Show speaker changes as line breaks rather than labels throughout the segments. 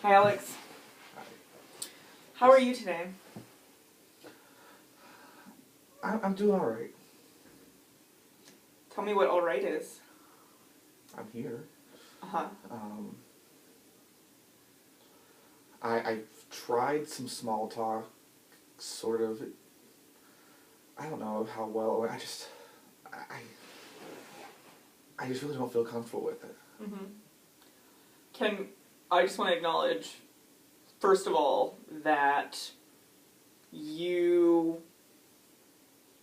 Hi, Alex. How are you today?
I'm doing all right.
Tell me what all right is.
I'm here.
Uh-huh.
I've tried some small talk, sort of. I don't know how well. I just really don't feel comfortable with it.
Mm-hmm. I just want to acknowledge, first of all, that you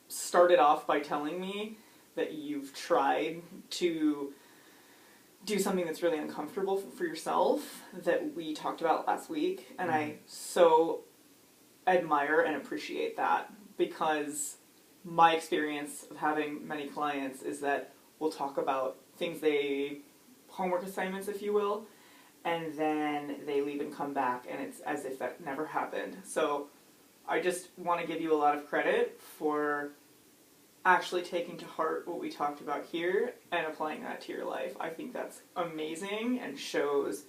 started off by telling me that you've tried to do something that's really uncomfortable for yourself that we talked about last week, and I so admire and appreciate that, because my experience of having many clients is that we'll talk about things homework assignments, if you will, and then they leave and come back and it's as if that never happened. So I just want to give you a lot of credit for actually taking to heart what we talked about here and applying that to your life. I think that's amazing and shows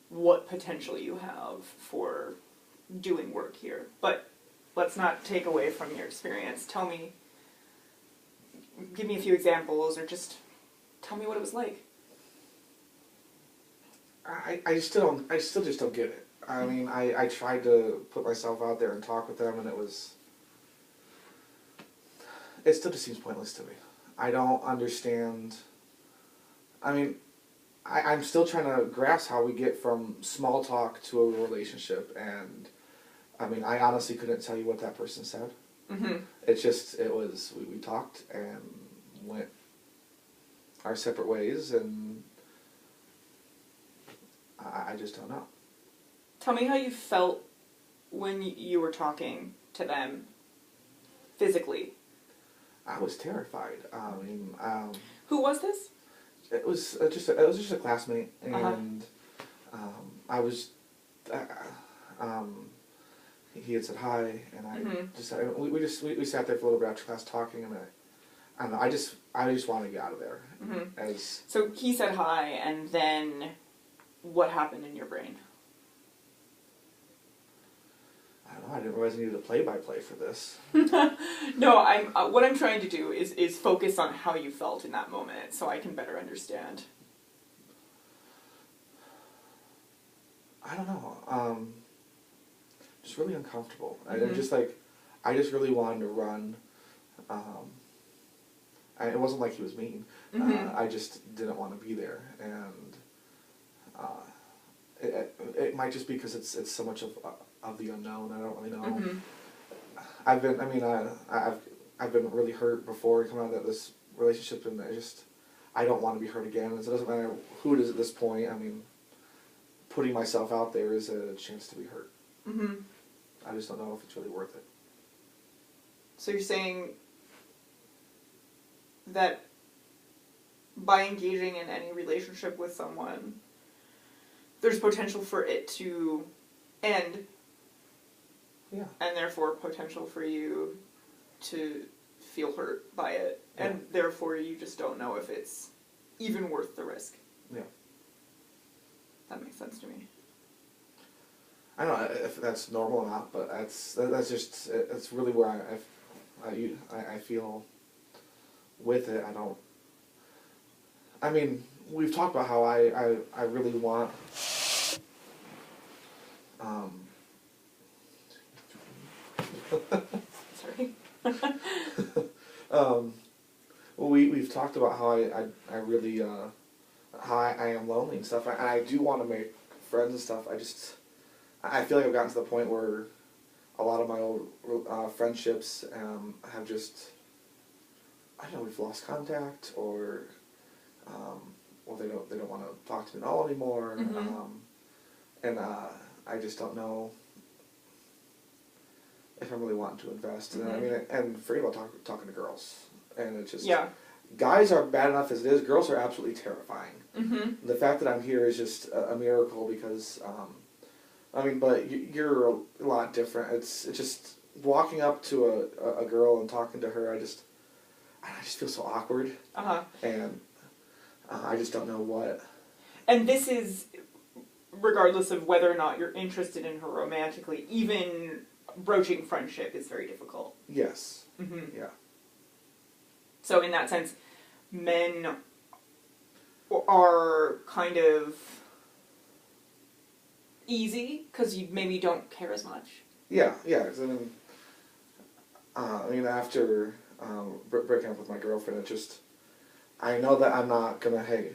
what potential you have for doing work here. But let's not take away from your experience. Give me a few examples, or just tell me what it was like.
I still just don't get it. I mean, I tried to put myself out there and talk with them, and it still just seems pointless to me. I don't understand. I mean, I'm still trying to grasp how we get from small talk to a relationship, and I mean, I honestly couldn't tell you what that person said.
Mm-hmm.
We talked and went our separate ways, and I just don't know.
Tell me how you felt when you were talking to them physically.
I was terrified.
Who was this?
It was just a classmate, and I was. He had said hi, and we sat there for a little bit after class talking, and I don't know. I just wanted to get out of there.
Mm-hmm. So he said hi, and then what happened in your brain?
I don't know. I didn't realize I needed a play-by-play for this.
No, what I'm trying to do is focus on how you felt in that moment, so I can better understand.
I don't know. Just really uncomfortable.
Mm-hmm.
I just really wanted to run. It wasn't like he was mean.
Mm-hmm.
I just didn't want to be there, and it might just be because it's so much of the unknown. I don't really know.
Mm-hmm.
I've been really hurt before coming out of this relationship, and I don't want to be hurt again. So it doesn't matter who it is at this point. I mean, putting myself out there is a chance to be hurt.
Mm-hmm.
I just don't know if it's really worth it.
So you're saying that by engaging in any relationship with someone, there's potential for it to end.
Yeah.
And therefore potential for you to feel hurt by it.
Yeah.
And therefore you just don't know if it's even worth the risk.
Yeah.
That makes sense to me.
I don't know if that's normal or not, but that's it's really where I feel with it. I mean, we've talked about how I really want
Sorry.
well, we've talked about how I really how I am lonely and stuff, and I do want to make friends and stuff. I feel like I've gotten to the point where a lot of my old friendships have just, I don't know, we've lost contact, or they don't want to talk to me at all anymore.
Mm-hmm.
And I just don't know if I'm really wanting to invest.
Mm-hmm.
And I mean, and forget about talking to girls. And it's just,
yeah.
Guys are bad enough as it is. Girls are absolutely terrifying.
Mm-hmm.
The fact that I'm here is just a miracle, because, I mean, but you're a lot different. It's just walking up to a girl and talking to her. I just feel so awkward.
Uh-huh.
And I just don't know what.
And this is regardless of whether or not you're interested in her romantically, even broaching friendship is very difficult.
Yes.
Mm-hmm.
Yeah.
So in that sense, men are kind of easy because you maybe don't care as much.
Yeah, yeah. 'Cause I mean, after breaking up with my girlfriend, it just, I know that I'm not gonna, hey,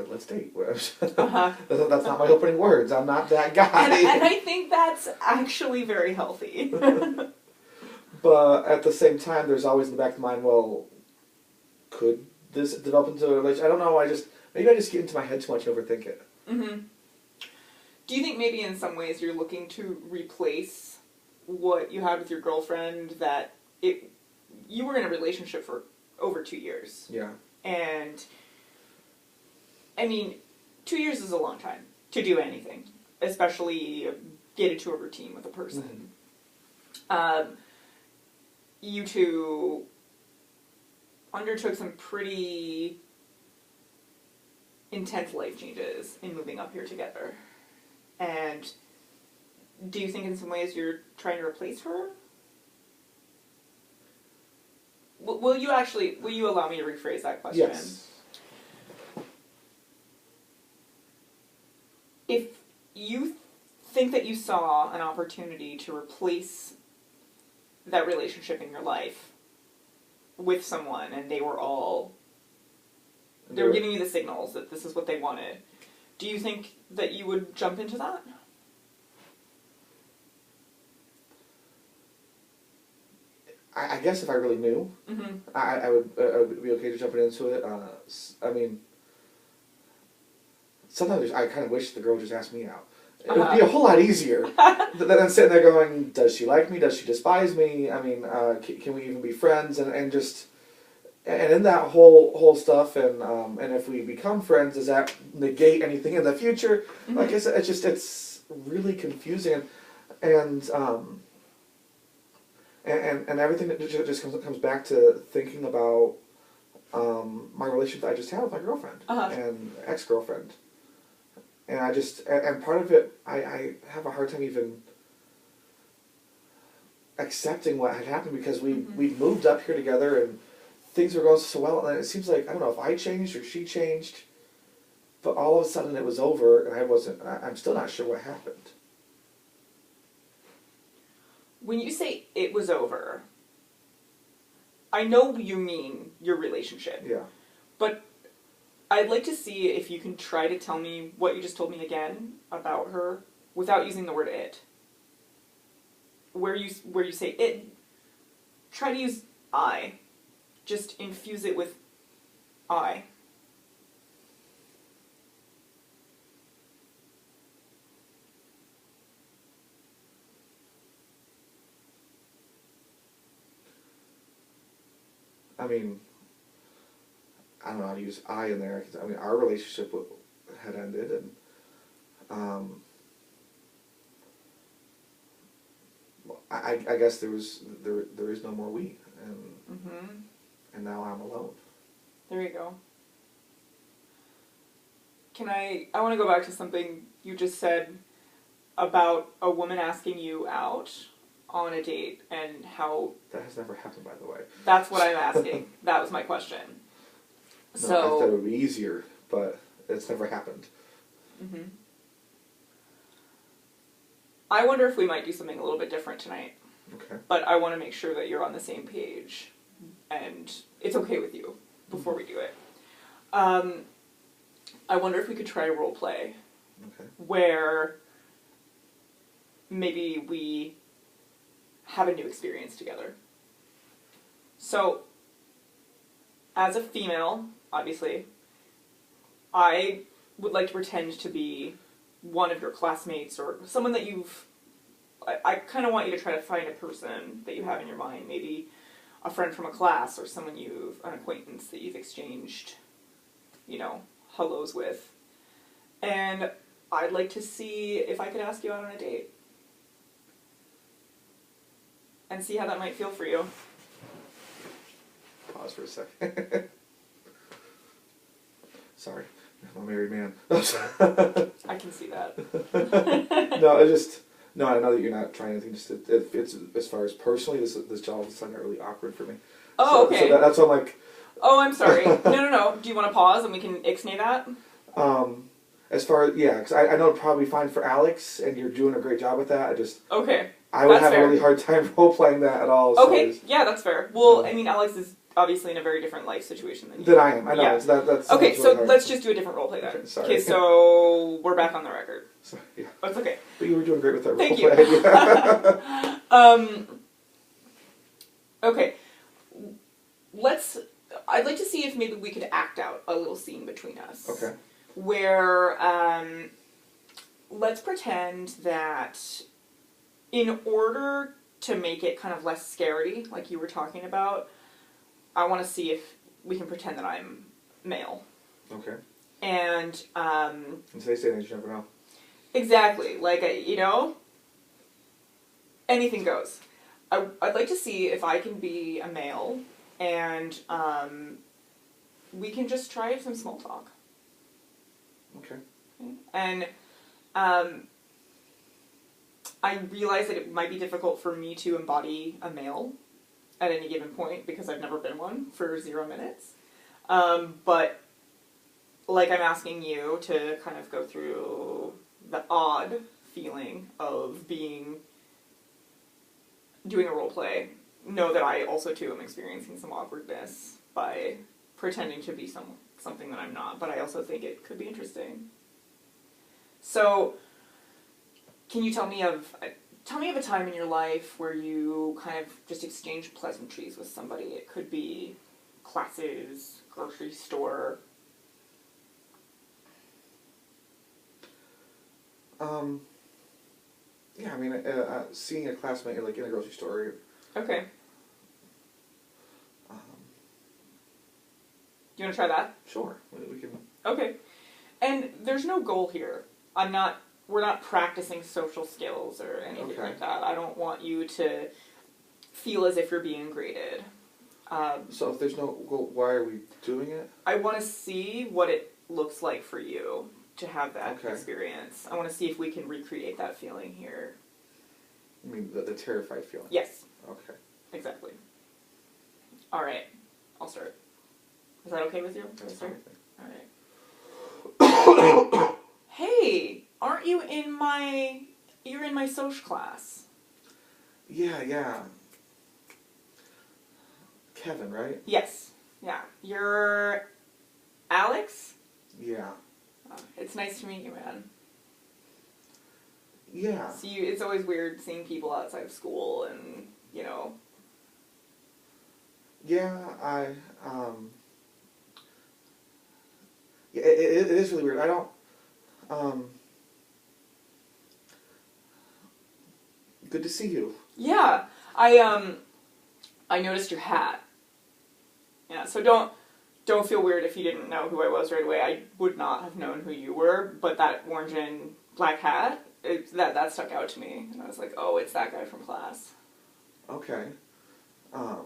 let's date.
Uh-huh.
That's not my opening words. I'm not that guy.
And I think that's actually very healthy.
But at the same time, there's always in the back of the mind, well, could this develop into a relationship? I don't know. Maybe I just get into my head too much and overthink it.
Mm-hmm. Do you think maybe in some ways you're looking to replace what you had with your girlfriend, that you were in a relationship for over 2 years?
Yeah.
And, I mean, 2 years is a long time to do anything, especially get into a routine with a person. Mm-hmm. You two undertook some pretty intense life changes in moving up here together. And do you think in some ways you're trying to replace her? Will you allow me to rephrase that question?
Yes.
If you think that you saw an opportunity to replace that relationship in your life with someone, and they were giving you the signals that this is what they wanted, do you think that you would jump into that?
I guess if I really knew,
Mm-hmm.
I would be okay to jumping into it. I mean, sometimes I kind of wish the girl would just ask me out. It would be a whole lot easier than sitting there going, does she like me? Does she despise me? I mean, can we even be friends? And in that whole stuff, and if we become friends, does that negate anything in the future? Mm-hmm. Like I said, it's really confusing, and everything that just comes back to thinking about my relationship that I just had with my girlfriend and ex-girlfriend. And and part of it, I have a hard time even accepting what had happened, because we moved up here together and things were going so well, and it seems like, I don't know if I changed or she changed, but all of a sudden it was over, and I'm still not sure what happened.
When you say it was over, I know you mean your relationship.
Yeah.
But I'd like to see if you can try to tell me what you just told me again about her without using the word it. Where you say it, try to use I. Just infuse it with I.
I mean, I don't know how to use I in there. I mean, our relationship had ended, and I guess there is no more we, and now I'm alone.
There you go. I want to go back to something you just said about a woman asking you out on a date, and how...
That has never happened, by the way.
That's what I'm asking. That was my question.
No, I thought it would be easier, but it's never happened.
Mm-hmm. I wonder if we might do something a little bit different tonight.
Okay.
But I want to make sure that you're on the same page, and it's okay with you before we do it. I wonder if we could try a role play.
Okay.
Where maybe we have a new experience together. So, as a female, obviously, I would like to pretend to be one of your classmates or someone that I kind of want you to try to find a person that you have in your mind, maybe a friend from a class or an acquaintance that you've exchanged, hellos with. And I'd like to see if I could ask you out on a date. And see how that might feel for you.
Pause for a second. Sorry. I'm a married man.
I can see that.
No, I know that you're not trying anything. Just it's as far as personally, this job is not really awkward for me.
Oh, okay.
So that's what I'm like.
Oh, I'm sorry. No. Do you want to pause and we can ixnay that?
As far as, yeah, because I know it'd probably be fine for Alex, and you're doing a great job with that.
Okay.
I would have
fair.
a really hard time role playing that at all.
Okay, yeah, that's fair. Well, I mean, Alex is obviously in a very different life situation than you.
Than I am. I know.
Yeah.
That's
okay,
really
so
hard.
let's just do a different role play then.
Okay, sorry.
Okay, so we're back on the record.
Sorry, yeah.
That's okay.
But you were doing great with that
Thank
role play.
you. Okay. I'd like to see if maybe we could act out a little scene between us.
Okay.
Where, let's pretend that in order to make it kind of less scary, like you were talking about, I want to see if we can pretend that I'm male.
Okay.
And,
in today's day and age, you never know.
Exactly. Like, anything goes. I'd like to see if I can be a male, and we can just try some small talk.
Okay.
And I realize that it might be difficult for me to embody a male at any given point because I've never been one for 0 minutes. But like I'm asking you to kind of go through the odd feeling of doing a role play, know that I also too am experiencing some awkwardness by pretending to be something that I'm not, but I also think it could be interesting. So, can you tell me of a time in your life where you kind of just exchanged pleasantries with somebody? It could be classes, grocery store.
Yeah, I mean, seeing a classmate like in a grocery store.
Okay. Do you want to try that?
Sure, we can.
Okay. And there's no goal here. We're not practicing social skills or anything like that. I don't want you to feel as if you're being graded.
So if there's no goal, why are we doing it?
I want to see what it looks like for you to have that experience. I want to see if we can recreate that feeling here.
You mean the terrified feeling?
Yes.
Okay.
Exactly. All right. I'll start. Is that okay with you?
That's fine.
All right. Hey, aren't you you're in my social class?
Yeah. Kevin, right?
Yes. Yeah. You're Alex?
Yeah.
It's nice to meet you, man.
Yeah.
So it's always weird seeing people outside of school and, you know.
Yeah, yeah, it is really weird. I don't, good to see you.
Yeah. I noticed your hat. Yeah, so don't feel weird if you didn't know who I was right away. I would not have known who you were, but that orange and black hat, that stuck out to me. And I was like, oh, it's that guy from class.
Okay. Are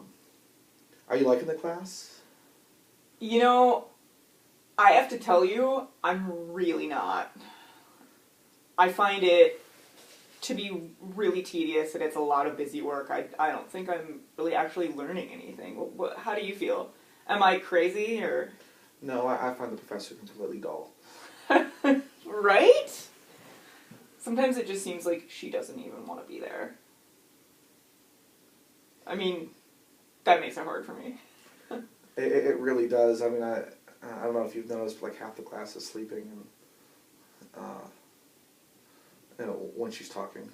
you liking the class?
You know, I have to tell you, I'm really not. I find it to be really tedious and it's a lot of busy work. I don't think I'm really actually learning anything. How do you feel? Am I crazy or?
No, I find the professor completely dull.
Right? Sometimes it just seems like she doesn't even want to be there. I mean, that makes it hard for me.
It really does. I mean, I don't know if you've noticed, but like half the class is sleeping, and when she's talking.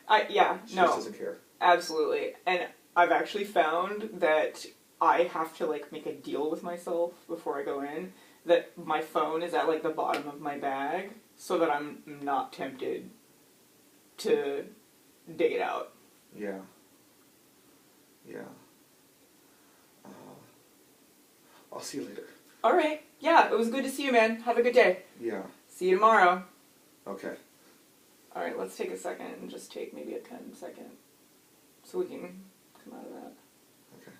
She just doesn't care.
Absolutely. And I've actually found that I have to like make a deal with myself before I go in that my phone is at like the bottom of my bag so that I'm not tempted to dig it out.
Yeah. I'll see you later.
All right. Yeah, it was good to see you, man. Have a good day.
Yeah.
See you tomorrow.
Okay.
All right, let's take a second and just take maybe a 10-second so we can come out of that.
Okay.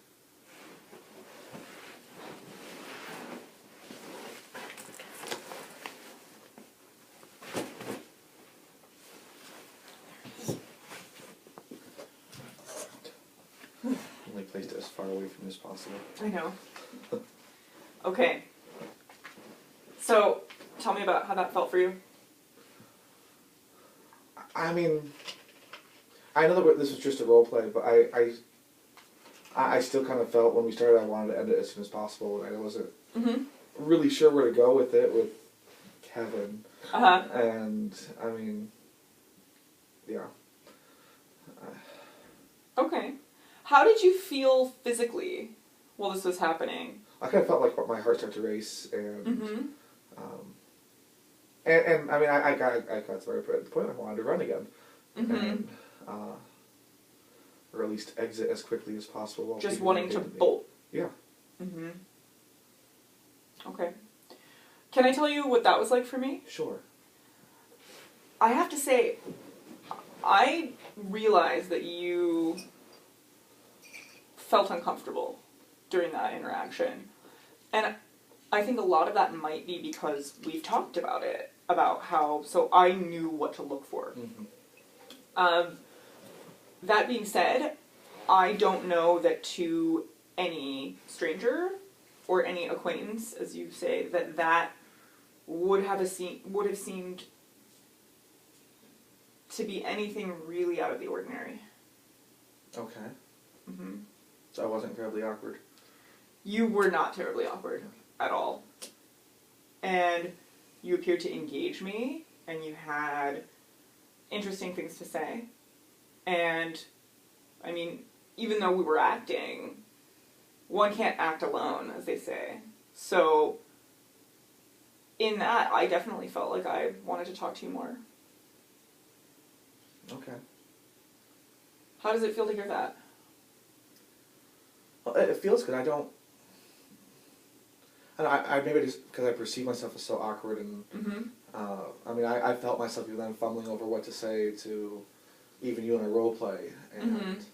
far away from you as possible.
I know. Okay. So, tell me about how that felt for you.
I mean, I know that this was just a role play, but I still kind of felt when we started I wanted to end it as soon as possible, and I wasn't really sure where to go with it with Kevin. And, I mean, yeah.
Okay. How did you feel physically while this was happening?
I kind of felt like my heart started to race, and and I mean, I got to the point I wanted to run again, and or at least exit as quickly as possible. While
just wanting to bolt.
Yeah.
Okay. Can I tell you what that was like for me?
Sure.
I have to say, I realized that you felt uncomfortable during that interaction. And I think a lot of that might be because we've talked about it, about how, so I knew what to look for. That being said, I don't know that to any stranger or any acquaintance, as you say, that would have seemed to be anything really out of the ordinary.
Okay. So I wasn't terribly awkward.
You were not terribly awkward at all. And you appeared to engage me, and you had interesting things to say. And, I mean, even though we were acting, one can't act alone, as they say. So, in that, I definitely felt like I wanted to talk to you more.
Okay.
How does it feel to hear that?
Well, it feels good. I maybe just because I perceive myself as so awkward, and I mean, I felt myself even then fumbling over what to say to even you in a role play, and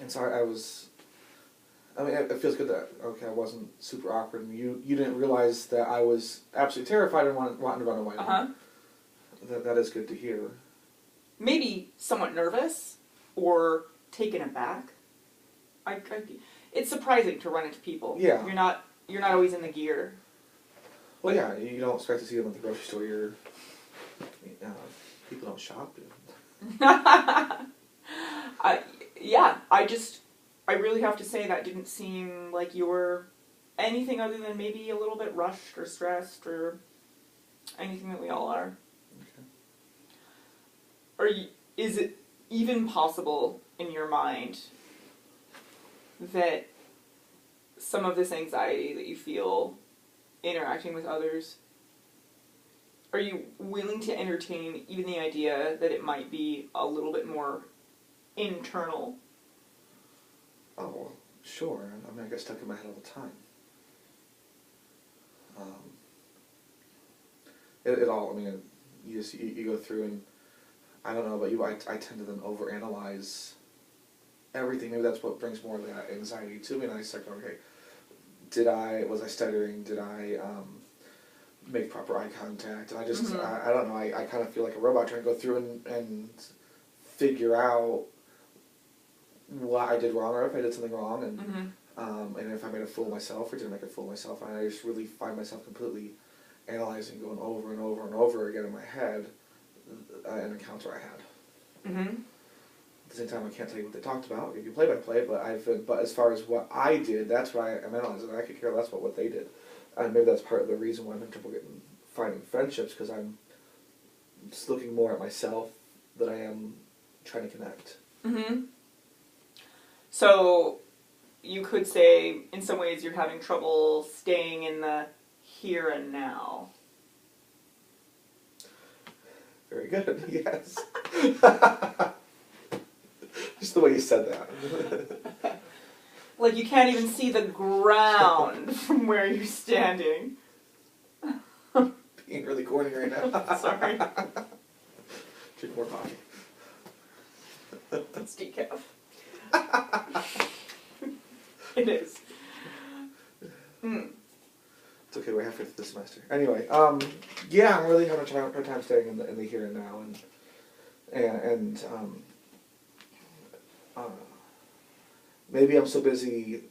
so I was. I mean, it feels good that I wasn't super awkward, and you didn't realize that I was absolutely terrified and wanting to run away. That is good to hear.
Maybe somewhat nervous or taken aback. It's surprising to run into people.
Yeah.
You're not always in the gear.
Well, yeah, you don't expect to see them at the grocery store. People don't shop.
I really have to say that didn't seem like you were anything other than maybe a little bit rushed or stressed or anything that we all are. Okay. Is it even possible in your mind that some of this anxiety that you feel interacting with others, are you willing to entertain even the idea that it might be a little bit more internal?
Oh, well, sure. I mean, I get stuck in my head all the time. It all, I mean, you go through and, I don't know about you, I tend to then overanalyze everything. Maybe that's what brings more of that anxiety to me, and I start going, okay, was I stuttering? Did I make proper eye contact? And I just, I don't know, I kind of feel like a robot trying to go through and figure out what I did wrong, or if I did something wrong, and if I made a fool of myself, or didn't make a fool of myself, and I just really find myself completely analyzing, going over and over and over again in my head, an encounter I had. At the same time, I can't tell you what they talked about. I give you play-by-play, but as far as what I did, that's what I'm analyzing, and I could care less about what they did. And maybe that's part of the reason why I'm having trouble finding friendships, because I'm just looking more at myself than I am trying to connect.
So, you could say, in some ways, you're having trouble staying in the here and now.
Very good, yes. Just the way you said that.
Like you can't even see the ground from where you're standing.
Being really corny right now.
Sorry.
Drink more coffee.
It's decaf. It is.
It's okay, we're halfway through the semester. Anyway, yeah, I'm really having a hard time staying in the here and now, maybe I'm so busy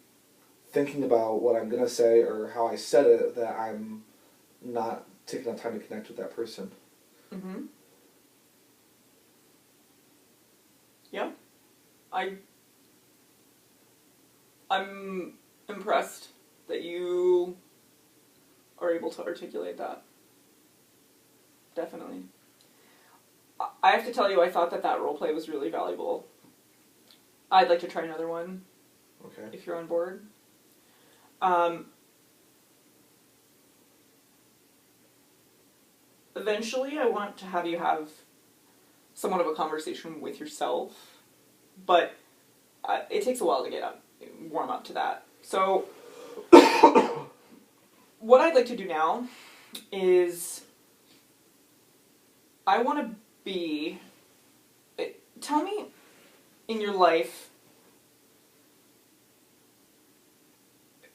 thinking about what I'm gonna say or how I said it that I'm not taking the time to connect with that person.
Mm-hmm. Yeah. I'm impressed that you are able to articulate that. Definitely. I have to tell you, I thought that role play was really valuable. I'd like to try another one.
Okay.
If you're on board. Eventually, I want to have you have somewhat of a conversation with yourself, but it takes a while to warm up to that. So, what I'd like to do now is I want to be... Tell me in your life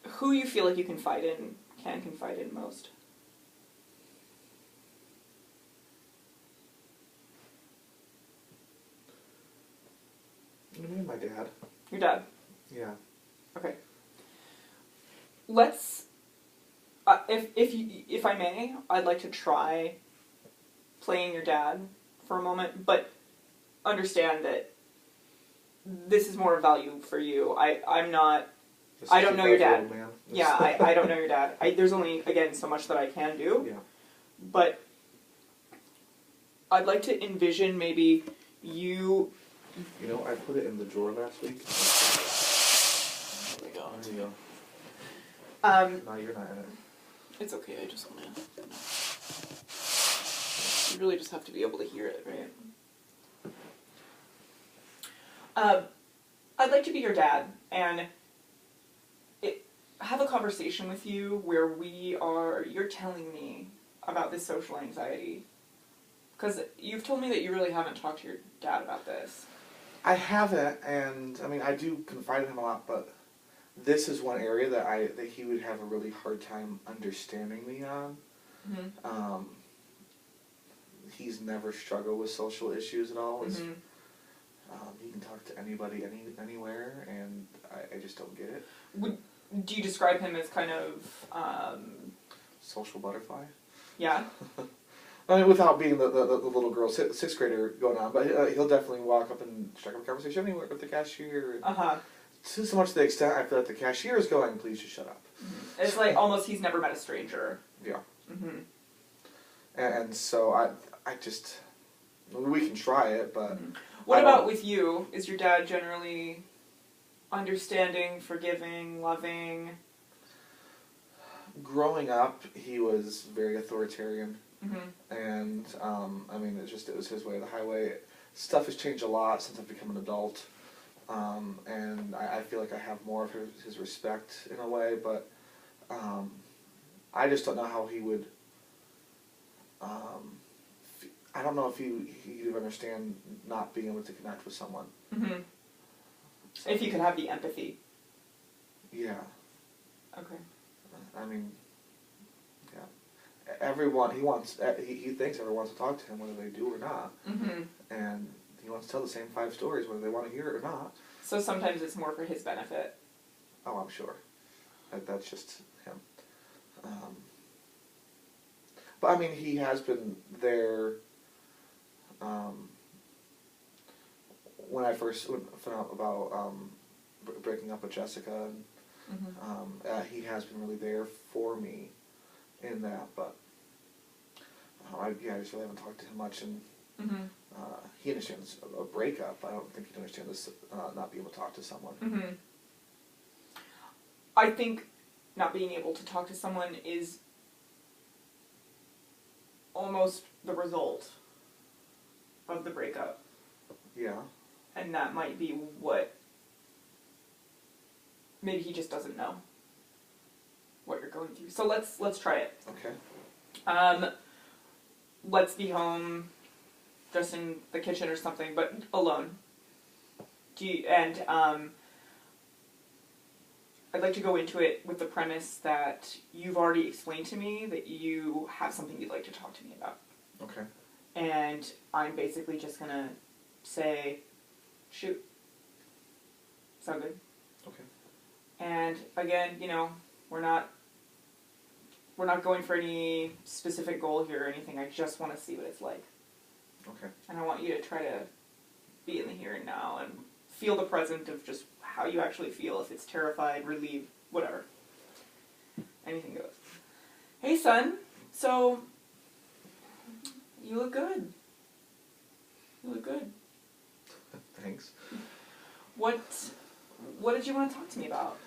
who you feel like you can confide in most.
What do you mean, my dad?
Your dad?
Yeah.
Okay. Let's... if I may, I'd like to try playing your dad for a moment, but understand that this is more value for you. I'm not... I don't know your dad. Yeah, I don't know your dad. There's only, again, so much that I can do.
Yeah.
But I'd like to envision maybe you...
You know, I put it in the drawer last week.
There we go.
There you go. No, you're not in it.
It's okay, I just want to... You really just have to be able to hear it, right? I'd like to be your dad, and have a conversation with you where you're telling me about this social anxiety. Because you've told me that you really haven't talked to your dad about this.
I haven't, and I mean, I do confide in him a lot, but this is one area that he would have a really hard time understanding me on. Mm-hmm. He's never struggled with social issues at all. Mm-hmm. He can talk to anybody, anywhere, and I just don't get it.
Do you describe him as kind of...
social butterfly?
Yeah.
I mean, without being the little girl, sixth grader going on, but he'll definitely walk up and strike up a conversation anywhere with the cashier. To so much to the extent I feel like the cashier is going, please just shut up. Mm-hmm.
It's like almost he's never met a stranger.
Yeah.
Mm-hmm.
And so I just... We can try it, but...
Mm-hmm. What about with you? Is your dad generally understanding, forgiving, loving?
Growing up, he was very authoritarian.
Mm-hmm.
And, I mean, it was his way or the highway. Stuff has changed a lot since I've become an adult. And I feel like I have more of his respect in a way, but I just don't know how he would... I don't know if he would understand not being able to connect with someone.
Mm-hmm. So. If you could have the empathy.
Yeah.
Okay.
I mean, yeah. Everyone, he thinks everyone wants to talk to him, whether they do or not. Mm-hmm. And he wants to tell the same 5 stories, whether they want to hear it or not.
So sometimes it's more for his benefit.
Oh, I'm sure. That's just him. But I mean, he has been there. When I first found out about breaking up with Jessica, and, mm-hmm. He has been really there for me in that. But I just really haven't talked to him much, and mm-hmm. He understands a breakup. I don't think he'd understand this not being able to talk to someone.
Mm-hmm. I think not being able to talk to someone is almost the result of the breakup.
Yeah.
And that might be what... Maybe he just doesn't know what you're going through. So let's try it.
Okay.
Let's be home, just in the kitchen or something, but alone. I'd like to go into it with the premise that you've already explained to me that you have something you'd like to talk to me about.
Okay.
And I'm basically just going to say, shoot. Sound good?
Okay.
And again, we're not going for any specific goal here or anything. I just want to see what it's like.
Okay.
And I want you to try to be in the here and now and feel the present of just how you actually feel. If it's terrified, relieved, whatever. Anything goes. Hey, son. So, you look good. You look good.
Thanks.
What did you want to talk to me about?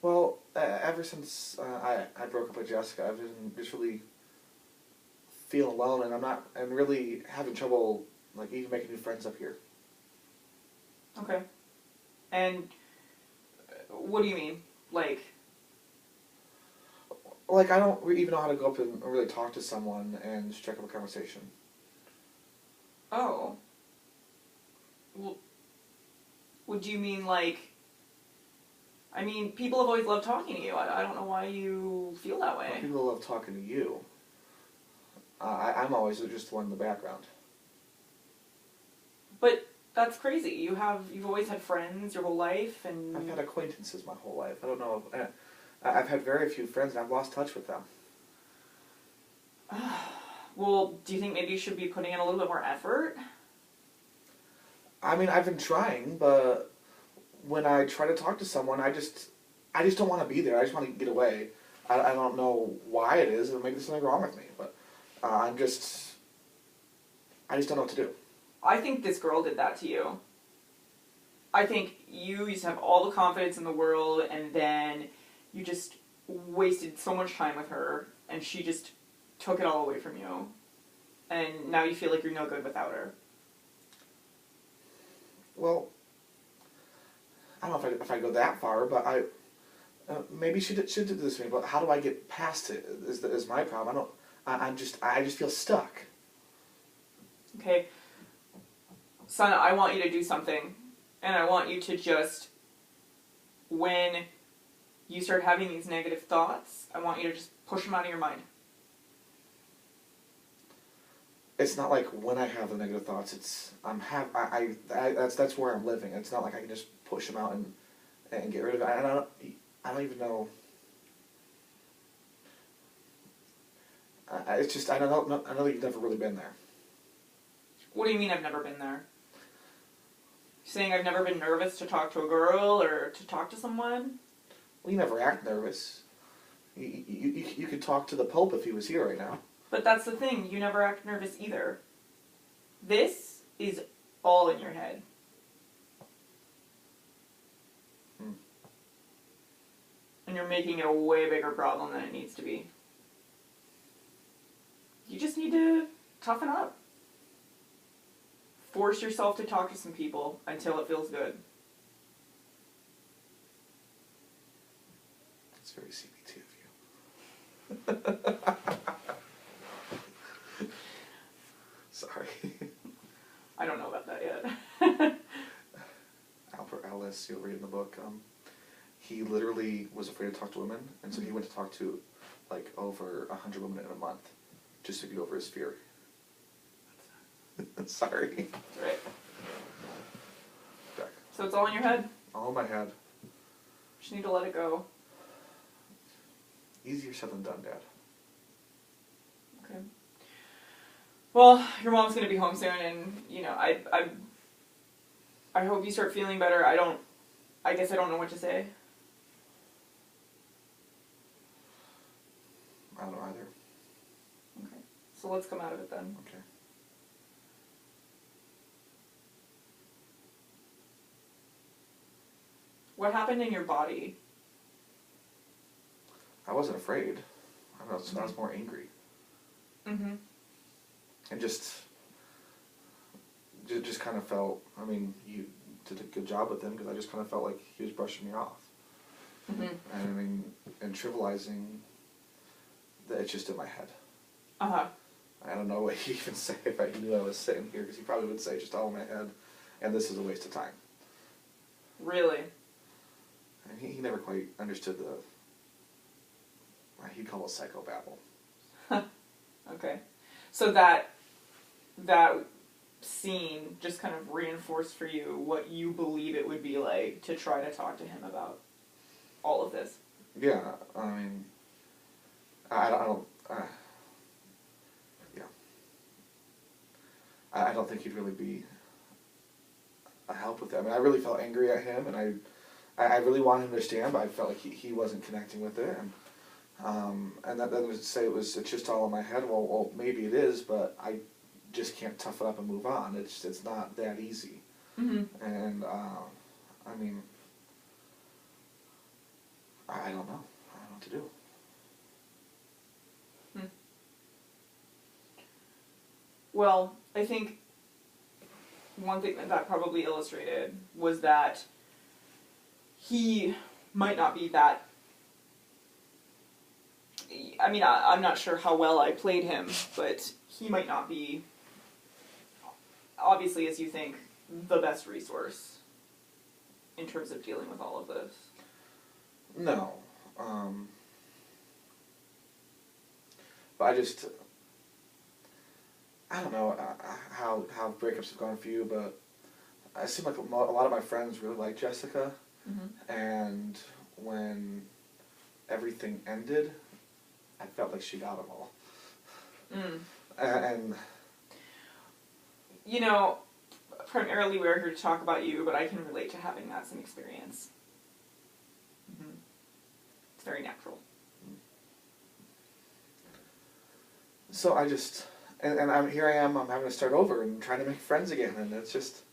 Well, ever since I broke up with Jessica, I've been just really feeling alone, and I'm really having trouble, like, even making new friends up here.
Okay. And what do you mean? Like
I don't even know how to go up and really talk to someone and strike up a conversation.
oh. Well, would you mean like... I mean, people have always loved talking to you. I don't know why you feel that way.
Well, people love talking to you. I'm always just the one in the background.
But that's crazy. You've always had friends your whole life, and...
I've had acquaintances my whole life. I don't know. I've had very few friends, and I've lost touch with them.
Well, do you think maybe you should be putting in a little bit more effort?
I mean, I've been trying, but when I try to talk to someone, I just don't want to be there. I just want to get away. I don't know why it is. Maybe there's something wrong with me, but I just don't know what to do.
I think this girl did that to you. I think you used to have all the confidence in the world, and then you just wasted so much time with her, and she just took it all away from you. And now you feel like you're no good without her.
Well, I don't know if I go that far, but maybe she should do this to me. But how do I get past it? Is my problem. I just feel stuck.
Okay, son, I want you to do something, and I want you to just, when you start having these negative thoughts, I want you to just push them out of your mind.
It's not like when I have the negative thoughts. It's that's where I'm living. It's not like I can just push them out and get rid of it. I don't even know. It's just I know that you've never really been there.
What do you mean I've never been there? You saying I've never been nervous to talk to a girl or to talk to someone?
Well, you never act nervous. You could talk to the Pope if he was here right now.
But that's the thing, you never act nervous either. This is all in your head. And you're making it a way bigger problem than it needs to be. You just need to toughen up. Force yourself to talk to some people until it feels good.
It's very CBT of you. Sorry.
I don't know about that yet.
Albert Ellis, you'll read in the book, he literally was afraid to talk to women, and so he went to talk to, like, over 100 women in a month, just to get over his fear. Sorry.
That's right.
Back.
So it's all in your head?
All in my head.
Just need to let it go.
Easier said than done, Dad.
Okay. Well, your mom's gonna be home soon, and I hope you start feeling better. I guess I don't know what to say.
I don't know either.
Okay. So let's come out of it then.
Okay.
What happened in your body?
I wasn't afraid. I was more angry.
Mm-hmm.
And just kind of felt, I mean, you did a good job with him, because I just kind of felt like he was brushing me off.
Mm-hmm.
And I mean, and trivializing that it's just in my head.
Uh-huh.
I don't know what he'd even say if he knew I was sitting here, because he probably would say just all in my head, and this is a waste of time.
Really?
And he never quite understood he'd call it psychobabble.
Okay. So that scene just kind of reinforced for you what you believe it would be like to try to talk to him about all of this.
Yeah, I mean, I don't yeah. I don't think he'd really be a help with that. I mean, I really felt angry at him, and I really wanted him to understand, but I felt like he wasn't connecting with it, and that doesn't say it's just all in my head. Well, maybe it is, but I just can't tough it up and move on. It's not that easy.
Mm-hmm.
And I mean, I don't know. I don't know what to do.
Well, I think one thing that probably illustrated was that he might not be that... I mean, I'm not sure how well I played him, but he might not be, obviously, as you think, the best resource in terms of dealing with all of this.
No. But I don't know how breakups have gone for you, but I seem like a lot of my friends really like Jessica,
Mm-hmm.
and when everything ended, I felt like she got them all.
Mm.
And
You know, primarily we're here to talk about you, but I can relate to having that same experience. Mm-hmm. It's very natural.
so and I'm here. I'm having to start over and trying to make friends again, and it's just,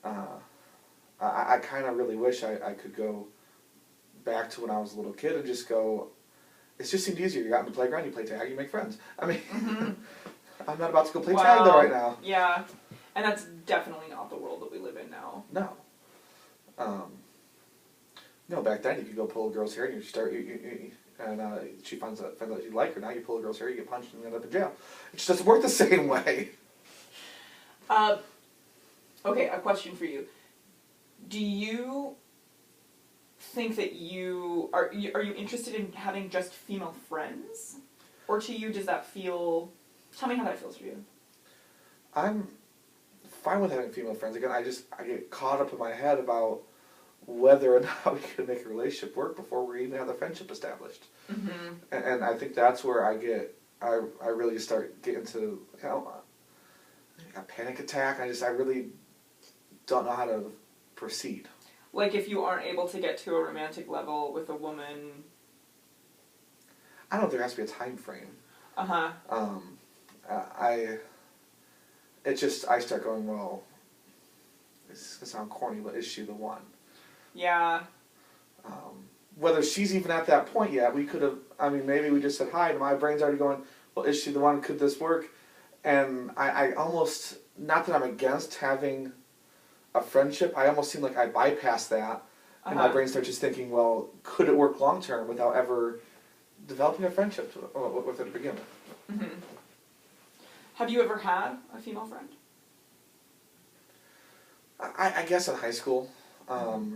I kind of really wish I could go back to when I was a little kid and just go. It just seemed easier. You got in the playground, you play tag, you make friends. I mean,
Mm-hmm.
I'm not about to go play tag though right now.
Yeah, and that's definitely not the world that we live in now.
No. No, back then you could go pull a girl's hair and she finds out you like her. Now you pull a girl's hair, you get punched and you end up in jail. It just doesn't work the same way.
Okay, a question for you. Do you think that are you interested in having just female friends? Or to you, does that feel... Tell me how that feels for you.
I'm fine with having female friends. Again, I get caught up in my head about whether or not we can make a relationship work before we even have the friendship established.
Mm-hmm.
And I think that's where I really start getting to, a panic attack. I really don't know how to proceed.
Like if you aren't able to get to a romantic level with a woman...
I don't know if there has to be a time frame.
Uh-huh.
I start going, well, this is going to sound corny, but is she the one?
Yeah.
Whether she's even at that point yet, we could have, maybe we just said hi, and my brain's already going, well, is she the one? Could this work? And I almost, not that I'm against having a friendship, I almost seem like I bypass that, and my brain starts just thinking, well, could it work long term without ever developing a friendship with her to begin with?
Mm-hmm. Have you ever had a female friend?
I guess in high school, I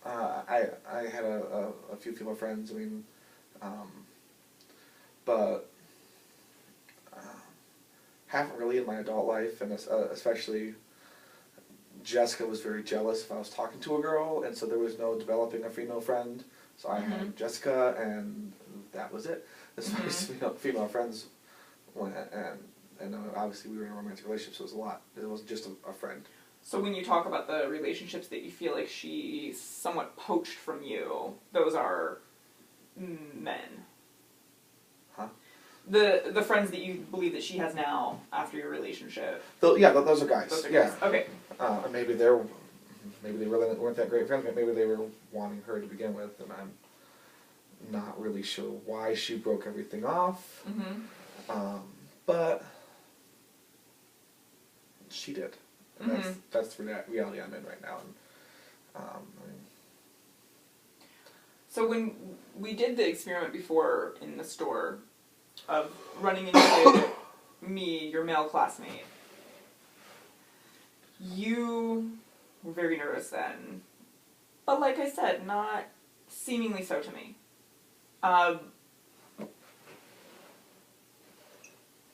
had a few female friends. But haven't really in my adult life, and especially Jessica was very jealous if I was talking to a girl, and so there was no developing a female friend. So I had Jessica, and that was it. As far as female friends went, and obviously we were in a romantic relationship, so it was a lot. It wasn't just a friend. So
when you talk about the relationships that you feel like she somewhat poached from you, those are men.
Huh?
The friends that you believe that she has now after your relationship.
Those are guys.
Those are
yeah.
guys. Okay.
Maybe they really weren't that great friends. Maybe they were wanting her to begin with, and I'm not really sure why she broke everything off.
Mm-hmm.
But she did. And that's the reality I'm in right now. And,
So when we did the experiment before in the store of running into me, your male classmate, you were very nervous then. But like I said, not seemingly so to me. I'd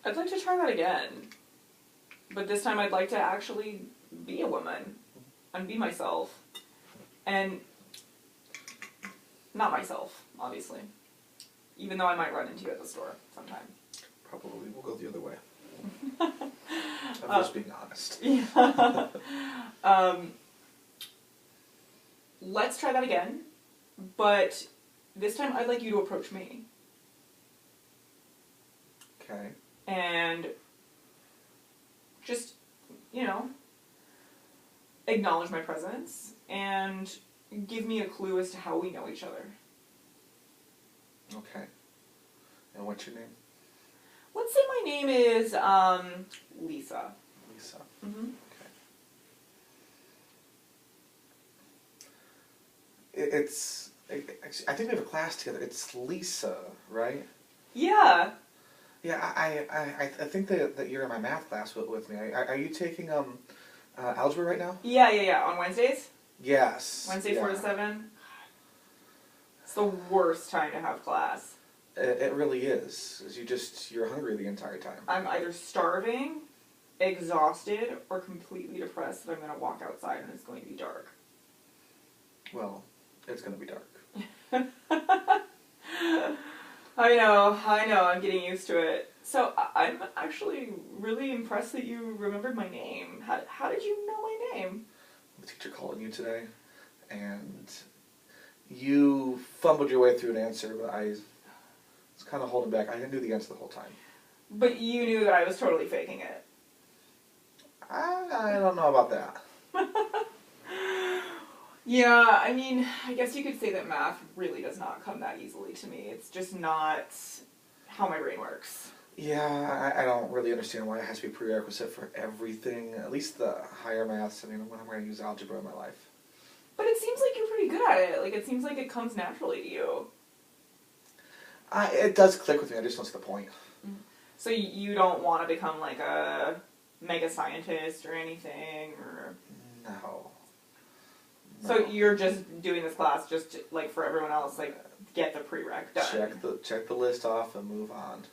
like to try that again. but this time I'd like to actually be a woman and be myself. And not myself, obviously. Even though I might run into you at the store sometime.
Probably will go the other way. I'm just being honest.
Yeah. Let's try that again, but this time I'd like you to approach me.
Okay.
And just, acknowledge my presence and give me a clue as to how we know each other.
Okay. And what's your name?
Let's say my name is Lisa.
Lisa.
Mm-hmm.
Okay. I think we have a class together. It's Lisa, right?
Yeah.
Yeah, I think that you're in my math class with me. Are you taking algebra right now?
Yeah. On Wednesdays?
Yes.
Wednesday 4 to 7? It's the worst time to have class.
It really is. You're hungry the entire time.
I'm either starving, exhausted, or completely depressed that I'm going to walk outside and it's going to be dark.
Well, it's going to be dark.
I know, I'm getting used to it. So I'm actually really impressed that you remembered my name. How did you know my name?
The teacher called on you today, and you fumbled your way through an answer, but I was kind of holding back. I knew the answer the whole time.
But you knew that I was totally faking it.
I don't know about that.
Yeah, I mean, I guess you could say that math really does not come that easily to me. It's just not how my brain works.
Yeah, I don't really understand why it has to be prerequisite for everything, at least the higher maths. I mean, when I'm going to use algebra in my life.
But it seems like you're pretty good at it. Like, it seems like it comes naturally to you.
It does click with me, I just don't see the point.
So you don't want to become like a mega scientist or anything, or...
No.
So you're just doing this class just to, like for everyone else, like get the prereq done.
Check the list off and move on.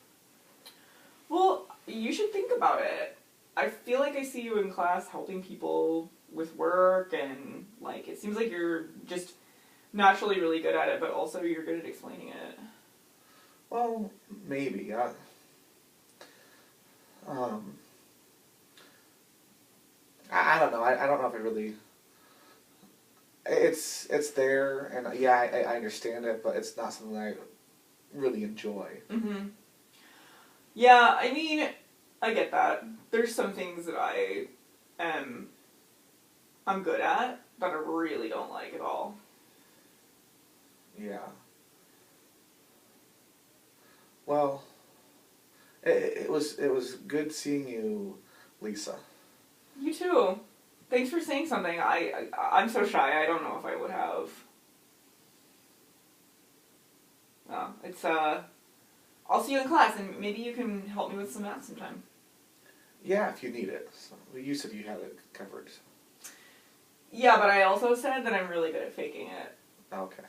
Well, you should think about it. I feel like I see you in class helping people with work, and like it seems like you're just naturally really good at it, but also you're good at explaining it.
Well, maybe. I don't know. I don't know if I really. It's there, and yeah, I understand it, but it's not something I really enjoy.
Mm-hmm. Yeah, I mean, I get that. There's some things that I'm good at, but I really don't like at all.
Yeah. Well, it was good seeing you, Lisa.
You too. Thanks for saying something. I'm so shy. I don't know if I would have. It's I'll see you in class, and maybe you can help me with some math sometime.
Yeah, if you need it. So, you said you had it covered.
Yeah, but I also said that I'm really good at faking it.
Okay.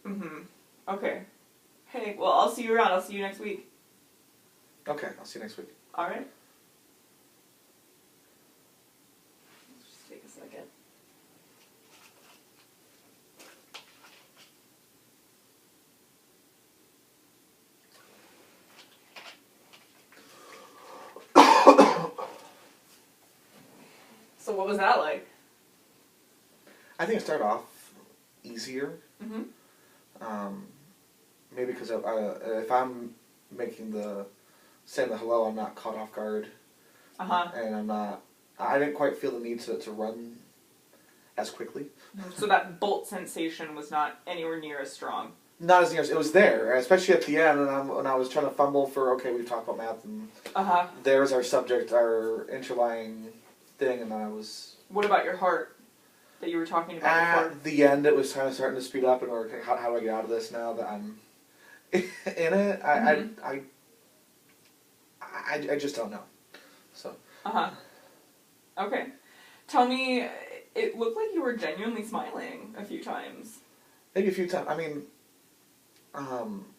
Mm-hmm. Okay. Hey, well, I'll see you around. I'll see you next week.
Okay, I'll see you next week.
All right. Just take a second. So what was that like?
I think it started off easier.
Mm-hmm.
Maybe because if I'm saying the hello, I'm not caught off guard.
Uh-huh.
And I didn't quite feel the need to run as quickly.
So that bolt sensation was not anywhere near as strong.
Not as near as, it was there, especially at the end, and when I was trying to fumble for, okay, we've talked about math, and there's our subject, our interlying thing, and then I was...
What about your heart that you were talking about before?
At the end, it was kind of starting to speed up, and okay, how do I get out of this now that I'm in it? I just don't know. So.
Okay. Tell me, it looked like you were genuinely smiling a few times.
Maybe a few times. I mean,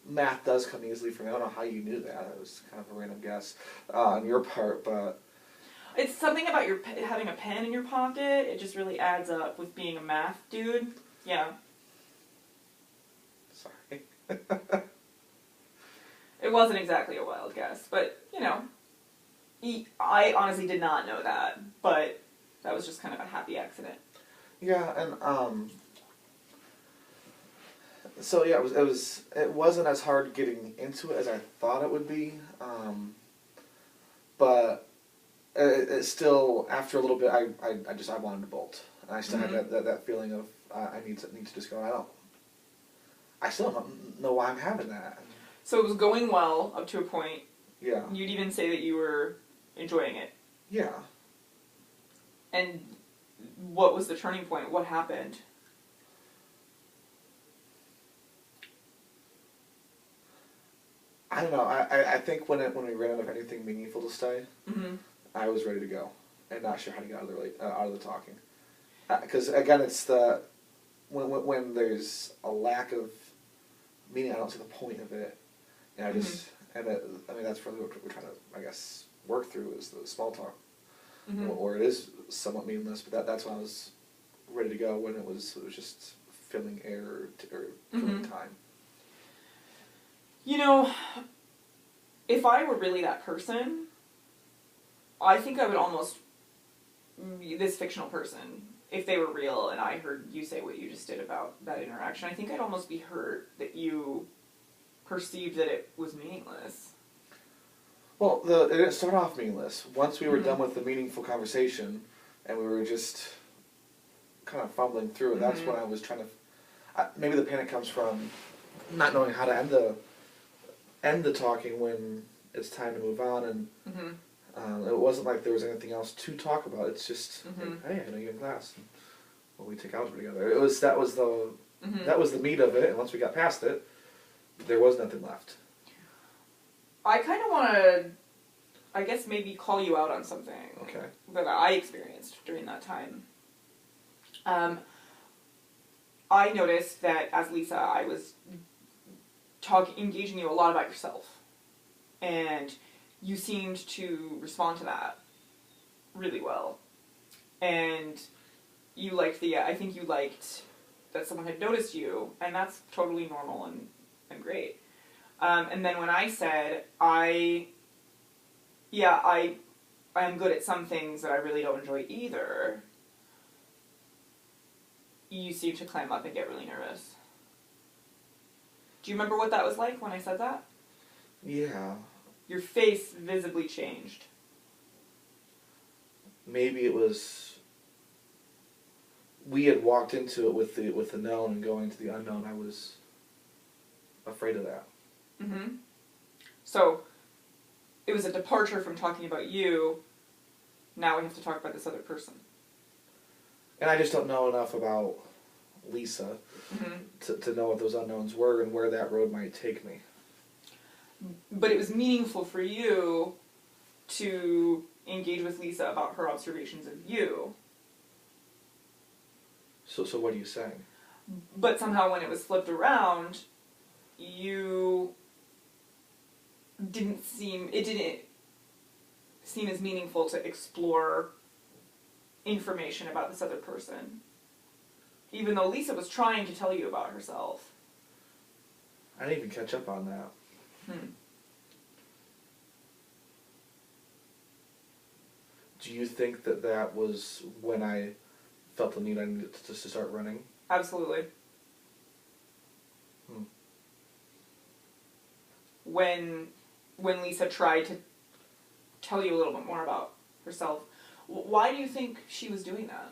math does come easily for me. I don't know how you knew that. It was kind of a random guess on your part, but...
It's something about having a pen in your pocket. It just really adds up with being a math dude. Yeah.
Sorry.
It wasn't exactly a wild guess, but, I honestly did not know that, but that was just kind of a happy accident.
Yeah, and so yeah, it wasn't as hard getting into it as I thought it would be, but it still, after a little bit, I wanted to bolt, and I still had that feeling of I need to just go. I still don't know why I'm having that.
So it was going well up to a point.
Yeah.
You'd even say that you were enjoying it.
Yeah.
And what was the turning point? What happened?
I don't know. I think when we ran out of anything meaningful to say, I was ready to go and not sure how to get out of the talking. Because again, it's when there's a lack of meaning, I don't see the point of it. And that's really what we're trying to, I guess, work through is the small talk, or it is somewhat meaningless. But that's when I was ready to go, when it was just filling air or filling time.
If I were really that person, I think I would almost, this fictional person, if they were real and I heard you say what you just did about that interaction, I think I'd almost be hurt that you perceived that it was meaningless.
Well, it didn't start off meaningless. Once we were done with the meaningful conversation and we were just kind of fumbling through it, that's when I was trying to... maybe the panic comes from not knowing how to end the talking when it's time to move on, and it wasn't like there was anything else to talk about. It's just, hey, I know you're in class. And, well, we take algebra together. That was the meat of it, and once we got past it, there was nothing left.
I kind of want to, I guess, maybe call you out on something that I experienced during that time. I noticed that as Lisa, I was engaging you a lot about yourself, and you seemed to respond to that really well, and you liked I think you liked that someone had noticed you, and that's totally normal and great. And then when I said I am good at some things that I really don't enjoy either, you seemed to clam up and get really nervous. Do you remember what that was like when I said that?
Yeah.
Your face visibly changed.
Maybe it was... We had walked into it with the known and going to the unknown. I was afraid of that.
So, it was a departure from talking about you. Now we have to talk about this other person.
And I just don't know enough about Lisa to know what those unknowns were and where that road might take me.
But it was meaningful for you to engage with Lisa about her observations of you.
So what are you saying?
But somehow when it was flipped around, it didn't seem as meaningful to explore information about this other person. Even though Lisa was trying to tell you about herself.
I didn't even catch up on that. Do you think that was when I felt the need I needed to start running?
Absolutely. When Lisa tried to tell you a little bit more about herself, why do you think she was doing that?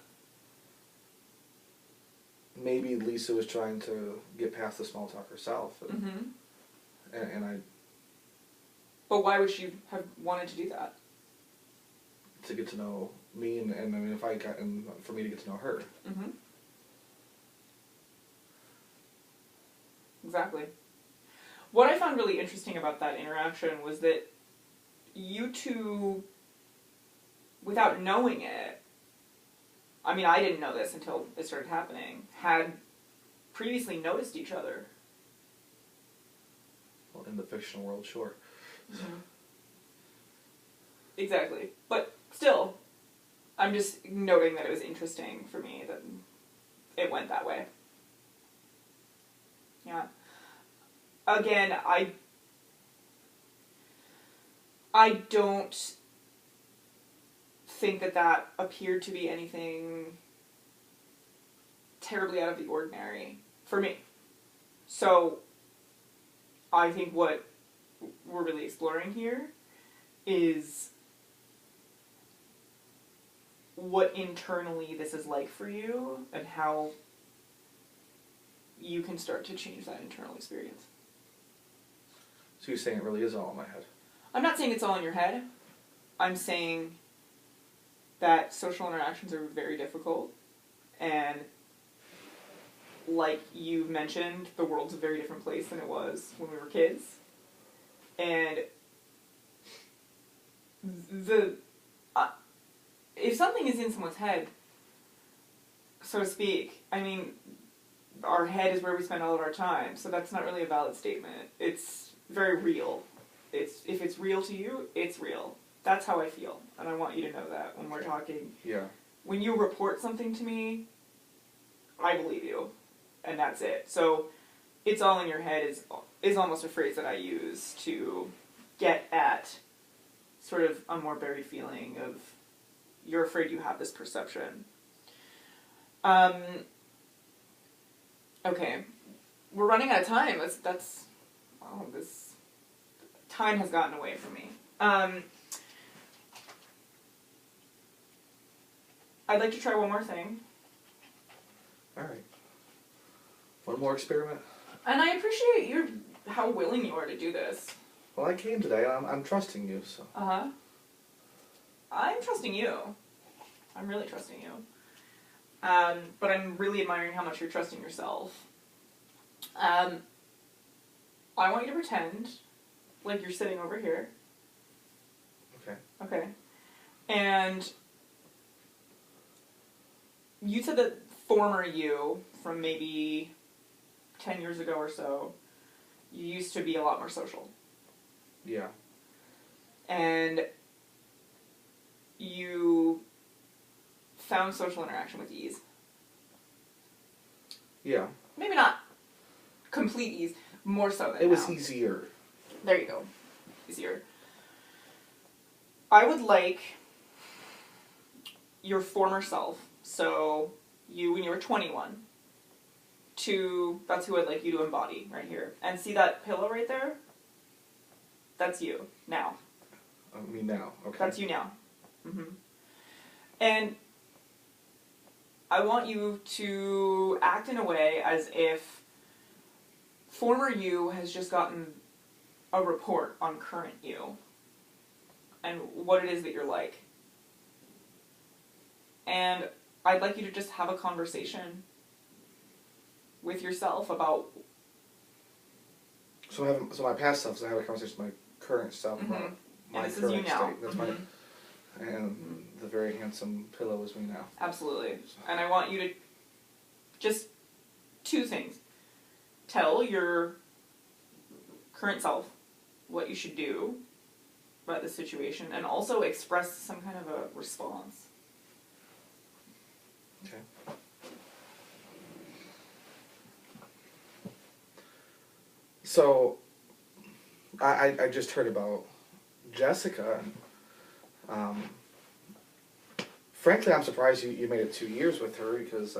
Maybe Lisa was trying to get past the small talk herself. And I...
But why would she have wanted to do that?
To get to know me, and I mean, for me to get to know her.
Exactly. What I found really interesting about that interaction was that you two, without knowing it, I mean, I didn't know this until it started happening, had previously noticed each other.
Well, in the fictional world, sure.
Exactly. But still, I'm just noting that it was interesting for me that it went that way. Yeah. Again, I don't think that appeared to be anything terribly out of the ordinary for me. So, I think what we're really exploring here is what internally this is like for you and how you can start to change that internal experience.
So you're saying it really is all in my head?
I'm not saying it's all in your head. I'm saying that social interactions are very difficult, and like you've mentioned, the world's a very different place than it was when we were kids. And if something is in someone's head, so to speak, I mean, our head is where we spend all of our time, so that's not really a valid statement. It's very real. If it's real to you, it's real. That's how I feel, and I want you to know that when we're talking.
Yeah.
When you report something to me, I believe you, and that's it. So, it's all in your head is almost a phrase that I use to get at sort of a more buried feeling of you're afraid you have this perception. Okay, we're running out of time. This time has gotten away from me. I'd like to try one more thing.
All right. One more experiment.
And I appreciate how willing you are to do this.
Well, I came today. I'm trusting you, so.
Uh-huh. I'm trusting you. I'm really trusting you. But I'm really admiring how much you're trusting yourself. I want you to pretend like you're sitting over here.
Okay.
Okay. And you said that former you, from maybe 10 years ago or so, you used to be a lot more social.
Yeah.
And you found social interaction with ease.
Yeah.
Maybe not complete ease, more so than
It was
now.
easier.
There you go. Easier. I would like your former self, so you when you were 21, that's who I'd like you to embody right here. And see that pillow right there? That's you, now.
Me now, okay.
That's you now. Mm-hmm. And I want you to act in a way as if former you has just gotten a report on current you and what it is that you're like. And I'd like you to just have a conversation with yourself about...
So my past self, so I have a conversation with my current self about my
and this
current
is you now.
state. That's and the very handsome pillow is me now.
Absolutely. And I want you to just two things. Tell your current self what you should do about the situation, and also express some kind of a response.
Okay. So, I just heard about Jessica. Frankly, I'm surprised you made it 2 years with her, because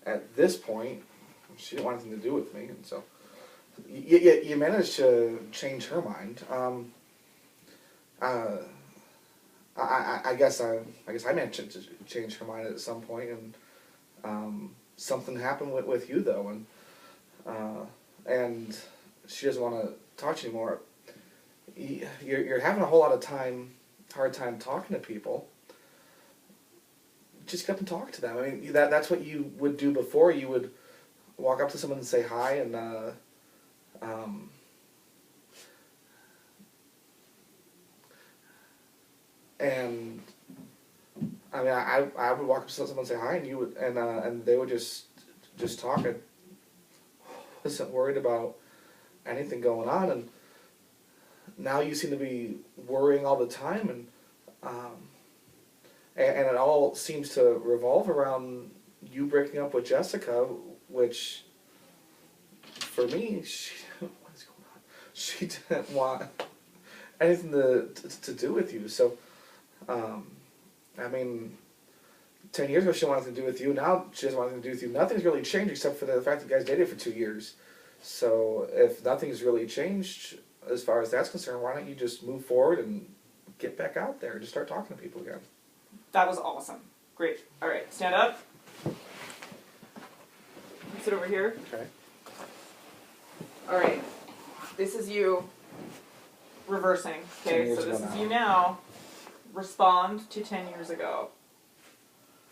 at this point, she didn't want anything to do with me, and so you managed to change her mind. I guess I managed to change her mind at some point, and something happened with you though, and she doesn't want to talk to you anymore. You're having a whole lot of hard time talking to people. Just get up and talk to them. I mean, that's what you would do before. You would walk up to someone and say hi, and I mean, I would walk up to someone and say hi, and you would, and they would just talk. I wasn't worried about anything going on, and now you seem to be worrying all the time, and and it all seems to revolve around you breaking up with Jessica, which, for me, what is going on? She didn't want anything to do with you. So, I mean, 10 years ago she wanted nothing to do with you. Now she doesn't want anything to do with you. Nothing's really changed except for the fact that you guys dated for 2 years. So if nothing's really changed as far as that's concerned, why don't you just move forward and get back out there and just start talking to people again?
That was awesome. Great. All right, stand up. Sit over here.
Okay.
All right. This is you reversing. Okay, so this is you now. Respond to 10 years ago.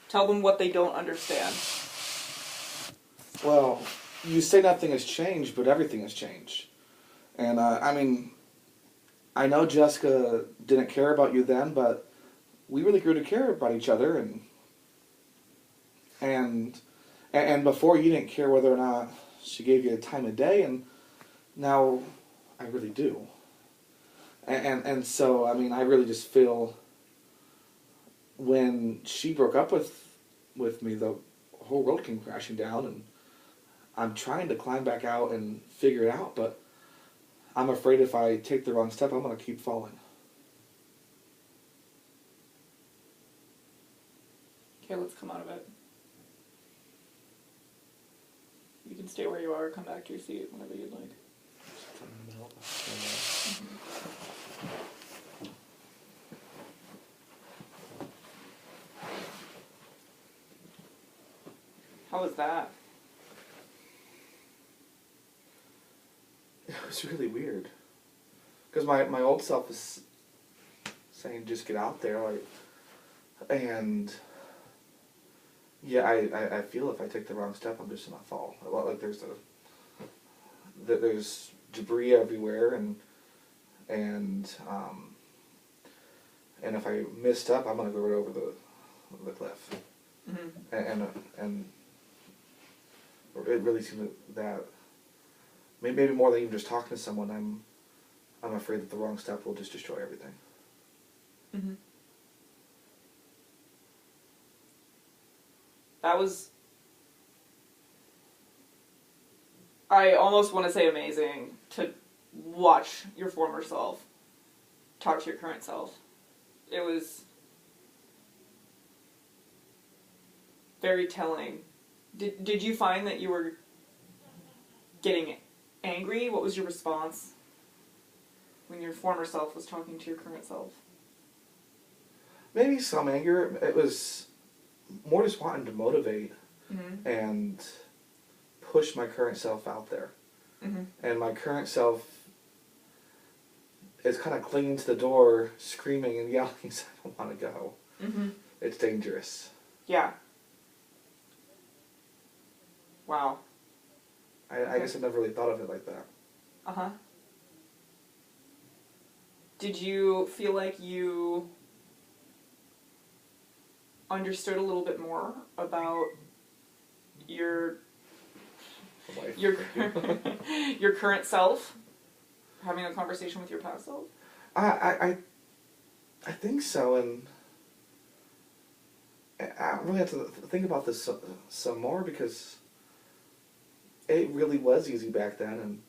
Tell them what they don't understand.
Well, you say nothing has changed, but everything has changed. And, I mean, I know Jessica didn't care about you then, but we really grew to care about each other, and before you didn't care whether or not she gave you a time of day, and now I really do. And so, I mean, I really just feel when she broke up with me, the whole world came crashing down, and I'm trying to climb back out and figure it out, but I'm afraid if I take the wrong step, I'm going to keep falling.
Okay, let's come out of it. You can stay where you are or come back to your seat whenever you'd like. How was that?
It was really weird. Because my old self is saying, just get out there, like, and yeah, I feel if I take the wrong step, I'm just gonna fall. Like there's debris everywhere, and if I misstep, I'm gonna go right over the cliff. Mm-hmm. And it really seems that maybe more than even just talking to someone, I'm afraid that the wrong step will just destroy everything.
Mm-hmm. That was, I almost want to say amazing to watch your former self talk to your current self. It was very telling. Did you find that you were getting angry? What was your response when your former self was talking to your current self?
Maybe some anger. It was more just wanting to motivate
Mm-hmm.
and push my current self out there.
Mm-hmm.
And my current self is kind of clinging to the door, screaming and yelling, I don't want to go.
Mm-hmm.
It's dangerous.
Yeah. Wow.
I guess I never really thought of it like that.
Uh-huh. Did you feel like you understood a little bit more about your your current self, having a conversation with your past self?
I think so, and I really have to think about this some more, because it really was easy back then,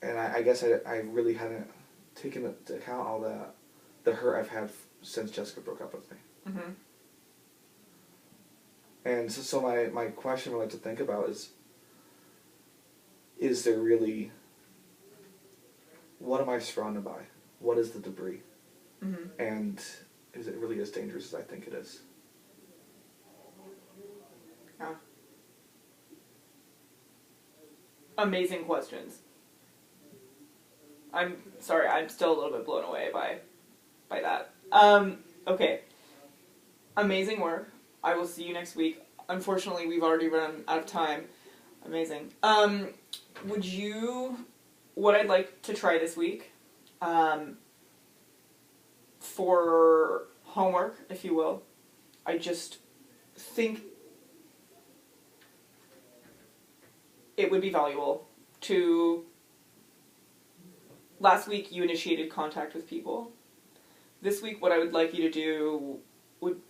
and I guess I really hadn't taken into account all the hurt I've had since Jessica broke up with me.
Mm-hmm.
And so my question I like to think about is there really, what am I surrounded by? What is the debris?
Mm-hmm.
And is it really as dangerous as I think it is?
Yeah. Amazing questions. I'm sorry, I'm still a little bit blown away by that. Okay. Amazing work. I will see you next week. Unfortunately, we've already run out of time. Amazing. What I'd like to try this week, for homework, if you will, I just think it would be valuable to, last week you initiated contact with people. This week, what I would like you to do would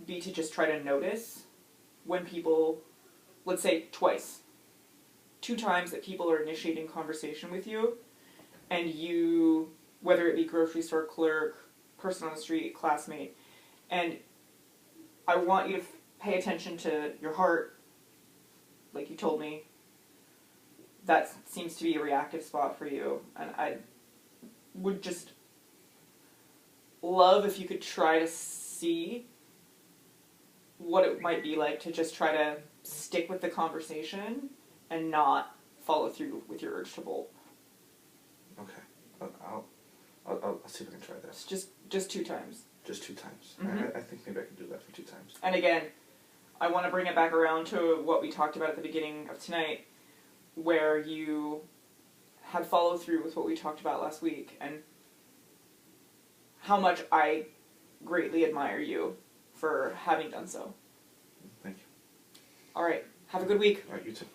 be to just try to notice when people, let's say twice, 2 times that people are initiating conversation with you, and you, whether it be grocery store clerk, person on the street, classmate, and I want you to pay attention to your heart, like you told me. That seems to be a reactive spot for you, and I would just love if you could try to see what it might be like to just try to stick with the conversation and not follow through with your urge to bolt.
Okay. I'll see if I can try that.
It's just 2 times.
Just 2 times.
Mm-hmm.
I think maybe I can do that for 2 times.
And again, I want to bring it back around to what we talked about at the beginning of tonight, where you had followed through with what we talked about last week, and how much I greatly admire you for having done so.
Thank you.
All right. Have a good week.
All right, you too.